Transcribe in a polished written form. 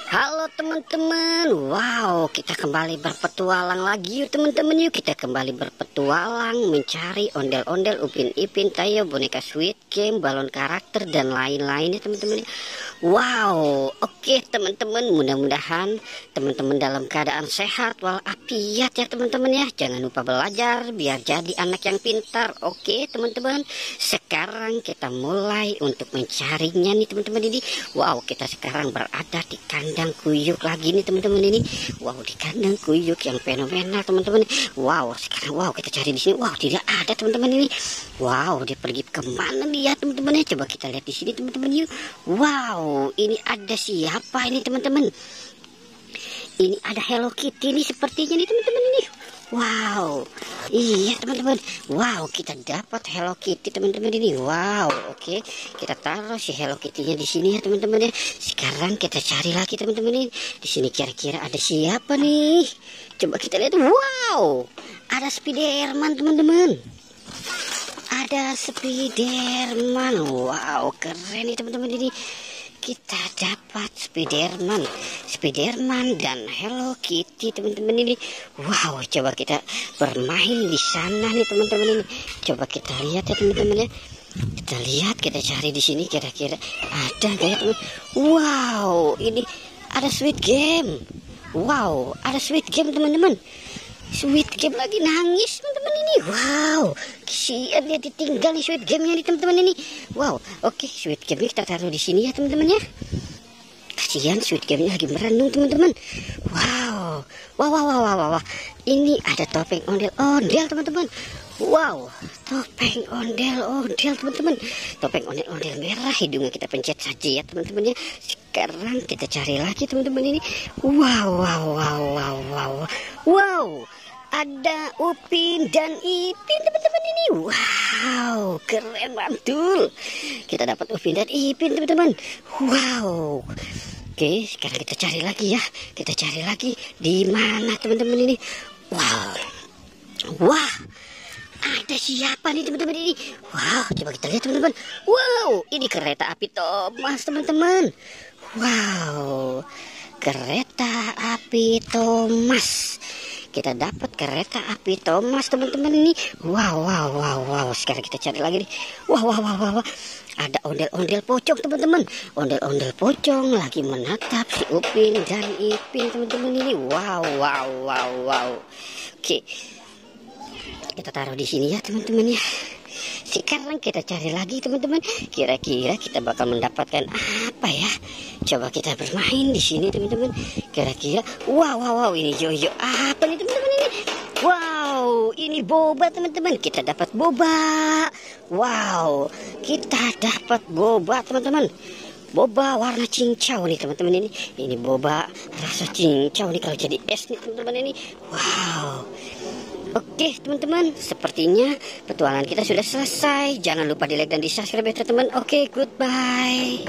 Halo teman-teman, wow, kita kembali berpetualang lagi yuk teman-teman. Yuk kita kembali berpetualang mencari ondel-ondel, Upin Ipin, Tayo, boneka Squid Game, balon karakter dan lain-lainnya teman-teman. Wow, oke teman-teman, mudah-mudahan teman-teman dalam keadaan sehat walafiat ya teman-teman ya. Jangan lupa belajar biar jadi anak yang pintar. Oke teman-teman, sekarang kita mulai untuk mencarinya nih teman-teman ini. Wow, kita sekarang berada di kandang kuyuk lagi nih teman-teman ini. Wow, di kandang kuyuk yang fenomenal teman-teman. Wow, sekarang wow kita cari di sini. Wow, tidak ada teman-teman ini. Wow, dia pergi kemana nih ya teman-teman ya? Coba kita lihat di sini teman-teman yuk. Wow, ini ada siapa ini teman-teman? Ini ada Hello Kitty nih sepertinya nih teman-teman ini. Wow, iya teman-teman. Wow, kita dapat Hello Kitty teman-teman ini. Wow, oke, kita taruh si Hello Kitty-nya di sini ya teman-teman ya. Sekarang kita cari lagi teman-teman ini. Di sini kira-kira ada siapa nih? Coba kita lihat. Wow, ada Spiderman teman-teman. Ada Spiderman. Wow, keren nih teman-teman ini. Kita dapat Spiderman dan Hello Kitty teman-teman ini. Wow, coba kita bermain di sana nih teman-teman ini. Coba kita lihat ya teman-teman ya. Kita lihat, kita cari di sini kira-kira ada nggak ya teman. Wow, ini ada Squid Game. Wow, ada Squid Game teman-teman. Squid Game lagi nangis teman-teman ini. Wow, kasihan dia ditinggal nih Squid Game-nya nih teman-teman ini. Wow, oke, Squid Game kita taruh di sini ya teman-teman ya. Kasihan Squid Game-nya lagi merenung teman-teman. Wow, wow. Ini ada topeng ondel-ondel teman-teman. Wow, topeng ondel-ondel teman-teman. Topeng ondel-ondel merah, hidungnya kita pencet saja ya teman-teman ya. Sekarang kita cari lagi teman-teman ini. Wow. Ada Upin dan Ipin teman-teman ini. Wow, keren mantul. Kita dapat Upin dan Ipin teman-teman. Wow. Oke, sekarang kita cari lagi ya. Kita cari lagi di mana teman-teman ini. Wow. Wah, ada siapa nih teman-teman ini? Wow, coba kita lihat teman-teman. Wow, ini kereta api Thomas teman-teman. Wow, kereta api Thomas. Kita dapat kereta api Thomas teman-teman ini. Wow. Sekarang kita cari lagi nih. Wow. Ada ondel-ondel pocong teman-teman. Ondel-ondel pocong lagi menatap si Upin dan Ipin teman-teman ini. Wow. Oke, kita taruh di sini ya teman-teman ya. Sekarang kita cari lagi teman-teman. Kira-kira kita bakal mendapatkan apa ya? Coba kita bermain di sini teman-teman. Kira-kira wow ini Jojo apa nih teman-teman ini? Wow, ini boba teman-teman. Kita dapat boba. Wow, kita dapat boba teman-teman. Boba warna cincau nih teman-teman ini. Ini boba rasa cincau nih kalau jadi es nih teman-teman ini. Wow. Oke teman-teman, sepertinya petualangan kita sudah selesai. Jangan lupa di like dan di subscribe ya teman-teman. Oke, goodbye.